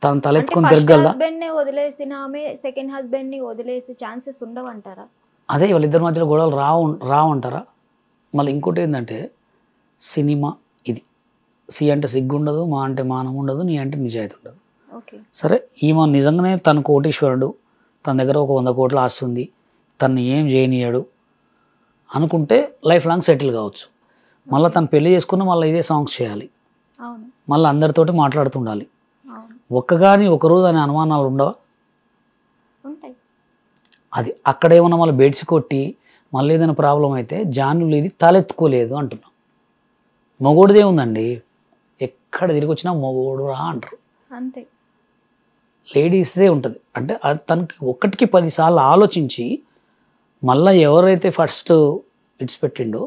తను తలెత్తుకొని తిరగలదా? హస్బెండ్ ని వదిలేసిన ఆమె సెకండ్ హస్బెండ్ ని వదిలేసే ఛాన్సెస్ ఉండవంటారా? అదే వాళ్ళిద్దరి మధ్యలో గొడవలు రావంటారా? మళ్ళీ ఇంకోటి ఏంటంటే సినిమా ఇది. సి అంటే సిగ్గు ఉండదు, మా అంటే మానం ఉండదు, నీ అంటే నిజాయితీ ఉండదు. సరే ఈమె నిజంగానే తను కోటీశ్వరుడు, తన దగ్గర ఒక 100 కోట్ల ఆస్తి ఉంది, తను ఏం చేయనియాడు అనుకుంటే లైఫ్ లాంగ్ సెటిల్ కావచ్చు. మళ్ళీ తను పెళ్లి చేసుకున్న మళ్ళీ ఇదే సాంగ్స్ చేయాలి, మళ్ళీ అందరితోటి మాట్లాడుతుండాలి. ఒక్కగాని ఒకరోజు అనే అనుమానాలు ఉండవా? అది అక్కడేమన్నా మళ్ళీ బెడ్స్ కొట్టి మళ్ళీ ఏదైనా ప్రాబ్లం అయితే జానులు ఇది తలెత్తుకోలేదు అంటున్నాం. మొగోడిదే ఉందండి, ఎక్కడ తిరిగి వచ్చినా మొగోడు రా అంటారు, అంతే. లేడీస్దే ఉంటుంది. అంటే అది తనకి ఒకటికి 10 సార్లు ఆలోచించి మళ్ళీ ఎవరైతే ఫస్ట్ ఇడిచిపెట్టిండో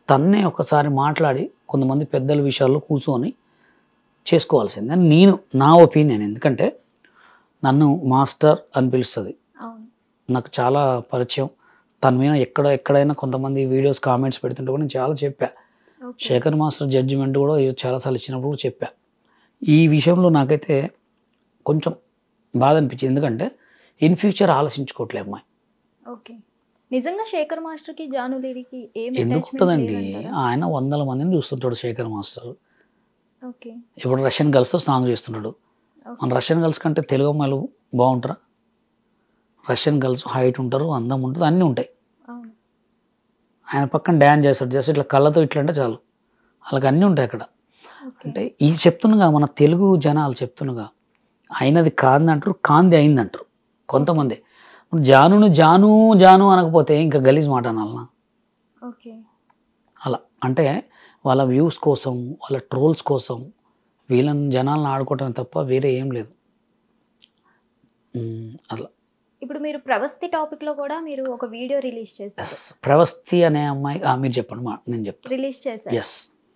తన్నే ఒకసారి మాట్లాడి కొంతమంది పెద్దల విషయాల్లో కూర్చొని చేసుకోవాల్సింది అని నా ఒపీనియన్. ఎందుకంటే నన్ను మాస్టర్ అని పిలుస్తుంది, నాకు చాలా పరిచయం. తన మీద ఎక్కడైనా కొంతమంది వీడియోస్ కామెంట్స్ పెడుతుంటే కూడా నేను చాలా చెప్పా. శేఖర్ మాస్టర్ జడ్జిమెంట్ కూడా చాలాసార్లు ఇచ్చినప్పుడు కూడా చెప్పా. ఈ విషయంలో నాకైతే కొంచెం బాధ అనిపించింది, ఎందుకంటే ఇన్ ఫ్యూచర్ ఆలోచించుకోవట్లే అమ్మాయి. నిజంగా శేఖర్ మాస్టర్కి జానులీరికి ఎందుకు ఉంటుందండి? ఆయన 100 మందిని చూస్తుంటాడు శేఖర్ మాస్టర్. ఇప్పుడు రష్యన్ గర్ల్స్తో సాంగ్ చేస్తుంటాడు. మన రష్యన్ గర్ల్స్ కంటే తెలుగు అమ్మాయిలు బాగుంటారా? రష్యన్ గర్ల్స్ హైట్ ఉంటారు, అందం ఉంటుంది, అన్నీ ఉంటాయి. ఆయన పక్కన డ్యాన్స్ చేస్తాడు, జస్ట్ ఇట్లా కళ్ళతో ఇట్లా అంటే చాలు, వాళ్ళకి అన్నీ ఉంటాయి అక్కడ. అంటే ఇది చెప్తున్నగా మన తెలుగు జనాలు చెప్తున్నగా, అయినది కాంది అంటారు, కాంది అయిందంటారు కొంతమంది. జానును జాను జాను అనకపోతే ఇంకా గలీజ్ మాట అనాలనా? అలా అంటే వాళ్ళ వ్యూస్ కోసం, వాళ్ళ ట్రోల్స్ కోసం వీళ్ళని జనాలను ఆడుకోవటం తప్ప వేరే ఏం లేదు. అట్లా ఇప్పుడు మీరు ప్రవస్తి టాపిక్లో కూడా మీరు ఒక వీడియో రిలీజ్ చేశారు. ప్రవస్తి అనే అమ్మాయి, మీరు చెప్పండి, నేను చెప్తాను. రిలీజ్ చేశారు.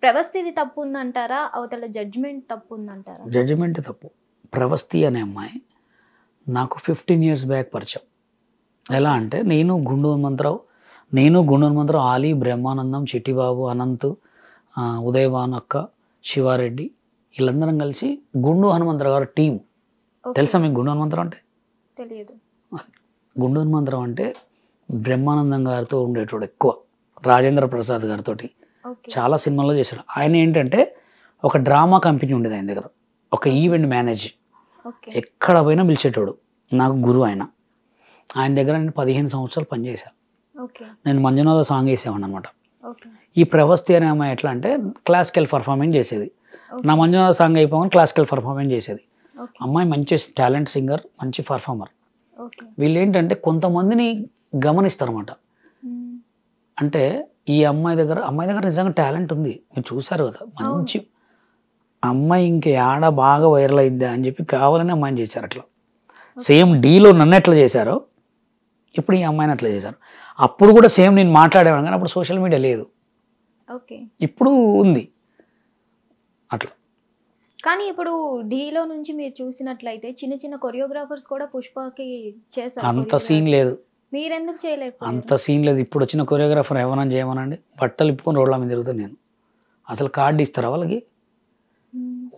ప్రవస్తిది తప్పు ఉందంటారా, అవతల జడ్జిమెంట్ తప్పు ఉందంటారా? జడ్జిమెంట్ తప్పు. ప్రవస్తి అనే అమ్మాయి నాకు 15 years బ్యాక్ పరిచయం. ఎలా అంటే నేను గుండు హనుమంతరావు, ఆలీ, బ్రహ్మానందం, చిట్టిబాబు, అనంత్, ఉదయభాను అక్క, శివారెడ్డి, వీళ్ళందరం కలిసి గుండు హనుమంతరావు గారు టీం. తెలుసా మీకు గుండు హనుమంతరావు అంటే? తెలియదు. గుండు హనుమంతరావు అంటే బ్రహ్మానందం గారితో ఉండేటోడు ఎక్కువ, రాజేంద్ర ప్రసాద్ గారితో చాలా సినిమాల్లో చేశాడు. ఆయన ఏంటంటే ఒక డ్రామా కంపెనీ ఉండేది ఆయన దగ్గర, ఒక ఈవెంట్ మేనేజ్, ఎక్కడ పోయినా పిలిచేటోడు. నాకు గురువు ఆయన దగ్గర నేను 15 సంవత్సరాలు పనిచేశాను. నేను మంజునాథ సాంగ్ వేసేవాడిని అనమాట. ఈ ప్రవస్తి అనే అమ్మాయి ఎట్లా అంటే క్లాసికల్ పర్ఫార్మెన్స్ చేసేది. నా మంజునాథ సాంగ్ అయిపోగానే క్లాసికల్ పర్ఫార్మెన్స్ చేసేది. అమ్మాయి మంచి టాలెంట్ సింగర్, మంచి పర్ఫార్మర్. వీళ్ళు ఏంటంటే కొంతమందిని గమనిస్తారన్నమాట. అంటే ఈ అమ్మాయి దగ్గర నిజంగా టాలెంట్ ఉంది, మీరు చూసారు కదా, మంచి అమ్మాయి ఇంక ఆడ బాగా వైరల్ అయిద్దా అని చెప్పి కావాలని అమ్మాయిని చేశారు. అట్లా సేమ్ డీలో నన్ను ఎట్లా చేశారో ఇప్పుడు ఈ అమ్మాయిని అట్లా చేశారు. అప్పుడు కూడా సేమ్ నేను మాట్లాడేవాను, కానీ అప్పుడు సోషల్ మీడియా లేదు, ఇప్పుడు ఉంది అట్లా. కానీ ఇప్పుడు డీలో నుంచి మీరు చూసినట్లయితే చిన్న చిన్న కొరియోగ్రాఫర్స్ కూడా పుష్పకి చేశారు. అంత సీన్ లేదు, మీరెందుకు చేయలేదు? అంత సీన్ లేదు. ఇప్పుడు వచ్చిన కొరియోగ్రాఫర్ ఏమన్నా చేయమనండి, బట్టలు ఇప్పుకొని రోడ్ల మీద తిరుగుతాను నేను. అసలు కార్డు ఇస్తారా వాళ్ళకి?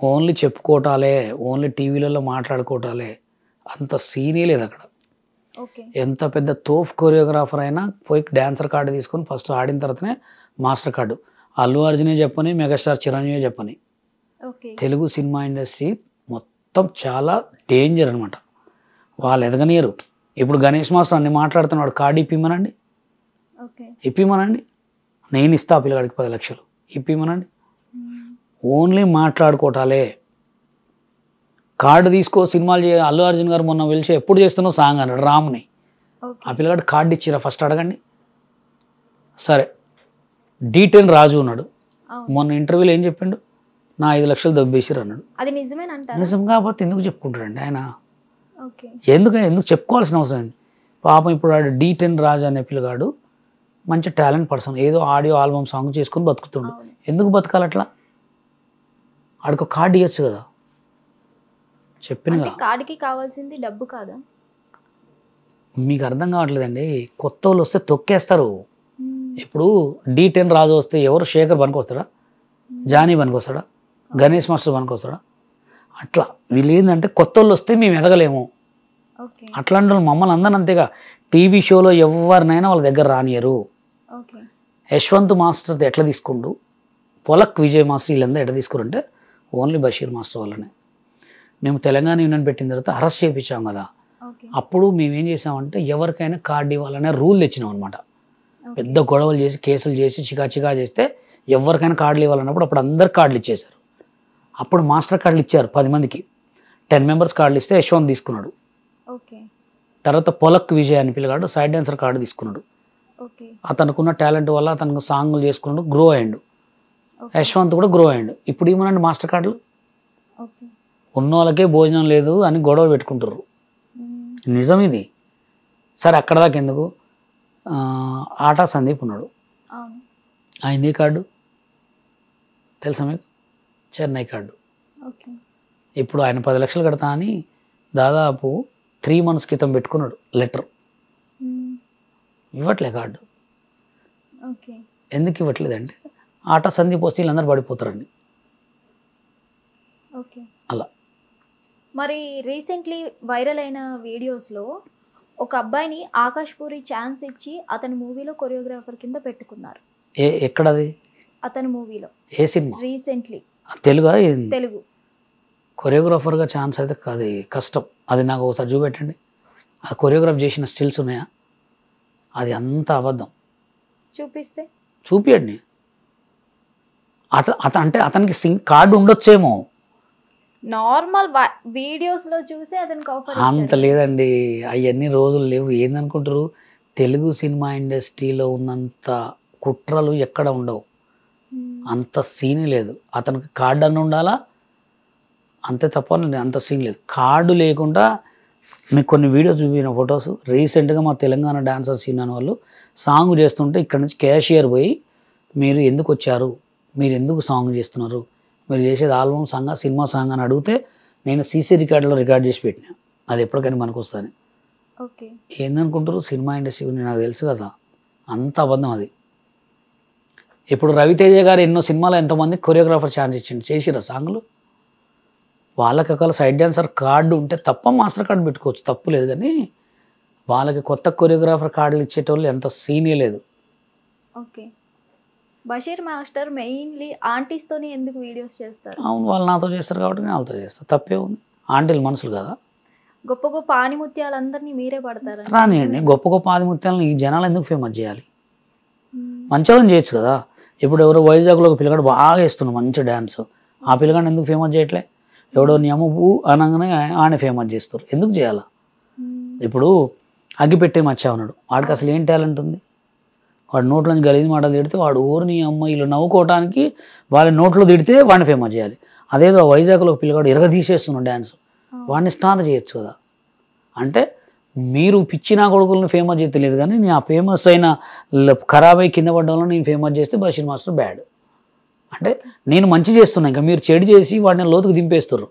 ఓన్లీ చెప్పుకోవటాలే, ఓన్లీ టీవీలలో మాట్లాడుకోవటాలే, అంత సీనే లేదు అక్కడ. ఎంత పెద్ద తోఫ్ కొరియోగ్రాఫర్ అయినా పోయి డాన్సర్ కార్డు తీసుకొని ఫస్ట్ ఆడిన తర్వాతనే మాస్టర్ కార్డు. అల్లు అర్జునే చెప్పని, మెగాస్టార్ చిరంజీవి చెప్పని, తెలుగు సినిమా ఇండస్ట్రీ మొత్తం చాలా డేంజర్ అనమాట. వాళ్ళు ఎదగనియరు. ఇప్పుడు గణేష్ మాస్టర్ అన్ని మాట్లాడుతున్నాడు, కార్డు ఇప్పిమనండి, నేను ఇస్తా పిల్లగాడికి 10 లక్షలు ఇప్పిమనండి. ఓన్లీ మాట్లాడుకోవటాలే. కార్డు తీసుకో, సినిమాలు అల్లు అర్జున్ గారు మొన్న పిలిచి ఎప్పుడు చేస్తున్నావు సాంగ్ అన్నాడు రామ్ని. ఆ పిల్లగాడు కార్డు ఇచ్చిరా ఫస్ట్ అడగండి. సరే, D10 రాజు ఉన్నాడు, మొన్న ఇంటర్వ్యూలో ఏం చెప్పిండు, నా 5 లక్షలు దబ్బేసిరు అన్నాడు. అది నిజమేనంట. నిజం కాకపోతే ఎందుకు చెప్పుకుంటాడండి ఆయన? ఎందుకు చెప్పుకోవాల్సిన అవసరం ఏంది? పాపం ఇప్పుడు వాడు D10 రాజు అనే పిల్లగాడు మంచి టాలెంట్ పర్సన్, ఏదో ఆడియో ఆల్బమ్ సాంగ్ చేసుకుని బతుకుతుండు. ఎందుకు బతకాలి అట్లా? ఆడికి కార్డు ఇవ్వచ్చు కదా. చెప్పిన కార్డుకి కావాల్సింది డబ్బు కాదా? మీకు అర్థం కావట్లేదండి. కొత్త వాళ్ళు వస్తే తొక్కేస్తారు. ఇప్పుడు D10 రాజు వస్తే ఎవరు? శేఖర్ పనికి వస్తాడా? జానీ పనికి వస్తాడా? గణేష్ మాస్టర్ పనికి వస్తాడా? అట్లా వీళ్ళు ఏంటంటే కొత్త వాళ్ళు వస్తే మేము ఎదగలేము, ఓకే అట్లాంటి వాళ్ళు మమ్మల్ని అందరిని అంతేగా టీవీ షోలో ఎవరినైనా వాళ్ళ దగ్గర రానియరు. ఓకే యశ్వంత్ మాస్టర్ ఎట్లా తీసుకుంటూ పొలక్ విజయ్ మాస్టర్ వీళ్ళందరూ ఎట్లా తీసుకురంటే ఓన్లీ బషీర్ మాస్టర్ వల్లనే. మేము తెలంగాణ యూనియన్ పెట్టిన తర్వాత అరెస్ట్ చేయించాం కదా, ఓకే అప్పుడు మేమేం చేసామంటే ఎవరికైనా కార్డు ఇవ్వాలనే రూల్ తెచ్చినాం అనమాట. పెద్ద గొడవలు చేసి కేసులు చేసి చికా చేస్తే ఎవరికైనా కార్డులు ఇవ్వాలన్నప్పుడు అప్పుడు అందరికి కార్డులు ఇచ్చేశారు. అప్పుడు మాస్టర్ కార్డులు ఇచ్చారు 10 మందికి, 10 మెంబర్స్ కార్డులు ఇస్తే యశ్వంత్ తీసుకున్నాడు. ఓకే తర్వాత పొలక్ విజయ్ అని పిల్లగాడు సైడ్ డాన్సర్ కార్డు తీసుకున్నాడు. ఓకే అతనుకున్న టాలెంట్ వల్ల అతనికి సాంగ్లు చేసుకున్నాడు, గ్రో అయ్యాడు. యశ్వంత్ కూడా గ్రో అయ్యాడు. ఇప్పుడు ఏమనండి మాస్టర్ కార్డులు ఓకే ఉన్న వాళ్ళకే భోజనం లేదు అని గొడవ పెట్టుకుంటారు. నిజం ఇది. సరే అక్కడ దాకా ఎందుకు, ఆటా సందీప్ ఉన్నాడు, అవును ఆయన ఏ కార్డు తెలుసా మీకు? చెన్నై కార్డు. ఓకే ఇప్పుడు ఆయన 10 లక్షలు కడతా అని దాదాపు 3 months క్రితం పెట్టుకున్నాడు లెటర్, ఇవ్వట్లే కార్డు. ఓకే ఎందుకు ఇవ్వట్లేదంటే ఆటా సందీప్ వస్తే వీళ్ళందరూ పడిపోతారండి. ఓకే అలా మరి రీసెంట్లీ వైరల్ అయిన వీడియోస్లో ఒక అబ్బాయిని ఆకాష్ పూరి ఛాన్స్ ఇచ్చి అతని మూవీలో కొరియోగ్రాఫర్ కింద పెట్టుకున్నారు. ఎక్కడది? అతని మూవీలో. ఏ సినిమా? రీసెంట్లీ. తెలుగా? తెలుగు. కొరియోగ్రాఫర్గా ఛాన్స్ అయితే అది కష్టం. అది నాకు ఒకసారి చూపెట్టండి. అది కొరియోగ్రాఫ్ చేసిన స్టిల్స్ ఉన్నాయా? అది అంత అబద్ధం. చూపిస్తే చూపియండి. అంటే అతనికి కార్డు ఉండొచ్చేమో. నార్మల్ వీడియోస్లో చూసి అతనికి ఆఫర్ అంత లేదండి, అవన్నీ రోజులు లేవు. ఏందనుకుంటారు, తెలుగు సినిమా ఇండస్ట్రీలో ఉన్నంత కుట్రలు ఎక్కడ ఉండవు, అంత సీన్ లేదు. అతనికి కార్డు అన్న ఉండాలా అంతే తప్ప అంత సీన్ లేదు. కార్డు లేకుండా మీకు కొన్ని వీడియోస్ చూపిన ఫొటోస్ రీసెంట్గా మా తెలంగాణ డాన్సర్స్ యూనియన్ వాళ్ళు సాంగ్ చేస్తుంటే ఇక్కడ నుంచి క్యాషియర్ పోయి మీరు ఎందుకు వచ్చారు, మీరు ఎందుకు సాంగ్ చేస్తున్నారు, మీరు చేసేది ఆల్బమ్ సాంగ్ సినిమా సాంగ్ అని అడిగితే నేను సీసీ రికార్డులో రికార్డ్ చేసి పెట్టినా. అది ఎప్పటికైనా మనకు వస్తుంది. ఓకే ఏందనుకుంటారు సినిమా ఇండస్ట్రీ గురించి నాకు తెలుసు కదా, అంత అబద్ధం అది. ఇప్పుడు రవితేజ గారు ఎన్నో సినిమాలో ఎంతోమంది కొరియోగ్రాఫర్ ఛాన్స్ ఇచ్చిండు, చేసిరా సాంగ్లు. వాళ్ళకి ఒకవేళ సైడ్ డాన్సర్ కార్డు ఉంటే తప్ప మాస్టర్ కార్డు పెట్టుకోవచ్చు, తప్పు లేదు. కానీ వాళ్ళకి కొత్త కొరియోగ్రాఫర్ కార్డులు ఇచ్చేటోళ్ళు ఎంత సీనే లేదు. ఓకే బషీర్ మాస్టర్ మెయిన్లీ ఆంటీస్తోనే ఎందుకు వీడియోస్ చేస్తారు? అవును, వాళ్ళు నాతో చేస్తారు కాబట్టి నేను వాళ్ళతో చేస్తాను, తప్పే ఉంది. ఆంటీలు మనుషులు కదా. గొప్ప గొప్ప ఆనిముత్యాలందరినీ మీరే పడతారు. రానియండి, గొప్ప గొప్ప ఆదిముత్యాలను ఈ జనాలు ఎందుకు ఫేమస్ చేయాలి? మంచిగా చేయొచ్చు కదా. ఇప్పుడు ఎవరో వైజాగ్లో ఒక పిల్లగాడు బాగా వేస్తున్నాడు మంచి డ్యాన్స్, ఆ పిల్లగాడు ఎందుకు ఫేమస్ చేయట్లే? ఎవడో నియమపు అనగానే ఆయన ఫేమస్ చేస్తారు, ఎందుకు చేయాలా? ఇప్పుడు అగ్గిపెట్టే మచ్చా ఉన్నాడు, వాడికి అసలు ఏం టాలెంట్ ఉంది? వాడు నోట్లోంచి గలీజ్ మాటలు తిడితే వాడు ఊరిని అమ్మాయిలు నవ్వుకోవడానికి వాళ్ళ నోట్లో తిడితే వాడిని ఫేమస్ చేయాలి. అదేదో వైజాగ్లో పిల్లగాడు ఎరగ తీసేస్తున్నాడు డ్యాన్స్, వాడిని స్టార్ చేయొచ్చు కదా. అంటే మీరు పిచ్చి నా కొడుకులను ఫేమస్ చేస్తే లేదు, కానీ నేను ఆ ఫేమస్ అయిన ఖరాబ్ అయి కింద పడ్డంలో నేను ఫేమస్ చేస్తే బషీర్ మాస్టర్ బ్యాడ్. అంటే నేను మంచి చేస్తున్నా, ఇంకా మీరు చెడు చేసి వాడిని లోతుకు దింపేస్తారు.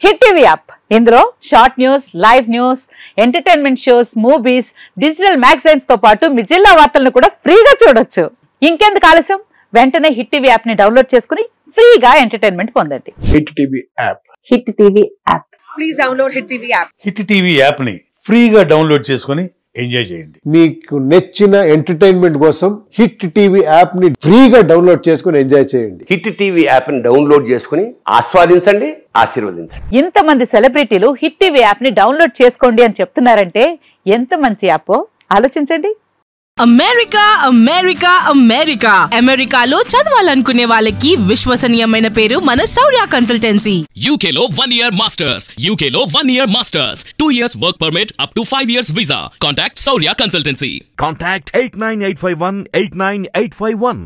హిట్ టీవీ యాప్, ఇందులో short news, live news, entertainment shows, movies, digital magazines తో పాటు మీ జిల్లా వార్తలను కూడా ఫ్రీగా చూడొచ్చు. ఇంకెందుకు ఆలస్యం, వెంటనే హిట్ టీవీ యాప్ ని డౌన్లోడ్ చేసుకుని ఫ్రీగా ఎంటర్టైన్మెంట్ పొందండి. Hit TV app. Hit TV app. Please download hit TV app. Hit TV app ని ఫ్రీగా డౌన్లోడ్ చేసుకుని ఎంజాయ్ చేయండి. మీకు నచ్చిన ఎంటర్టైన్మెంట్ కోసం హిట్ టీవీ యాప్ ని ఫ్రీగా డౌన్లోడ్ చేసుకుని ఎంజాయ్ చేయండి. హిట్ టీవీ యాప్ ని డౌన్లోడ్ చేసుకుని ఆస్వాదించండి, ఆశీర్వదించండి. ఇంతమంది సెలబ్రిటీలు హిట్ టీవీ యాప్ ని డౌన్లోడ్ చేసుకోండి అని చెప్తున్నారంటే ఎంత మంచి యాప్ ఆలోచించండి. అమెరికా అమెరికా అమెరికా అమెరికాలో చదవాలనుకునే వాళ్ళకి విశ్వసనీయమైన పేరు మన శౌర్య కన్సల్టెన్సీ. UK లో 1 year masters, UK లో 1 year masters, 2 years work permit up to 5 years visa. Contact Saurya Consultancy. Contact 89851 89851.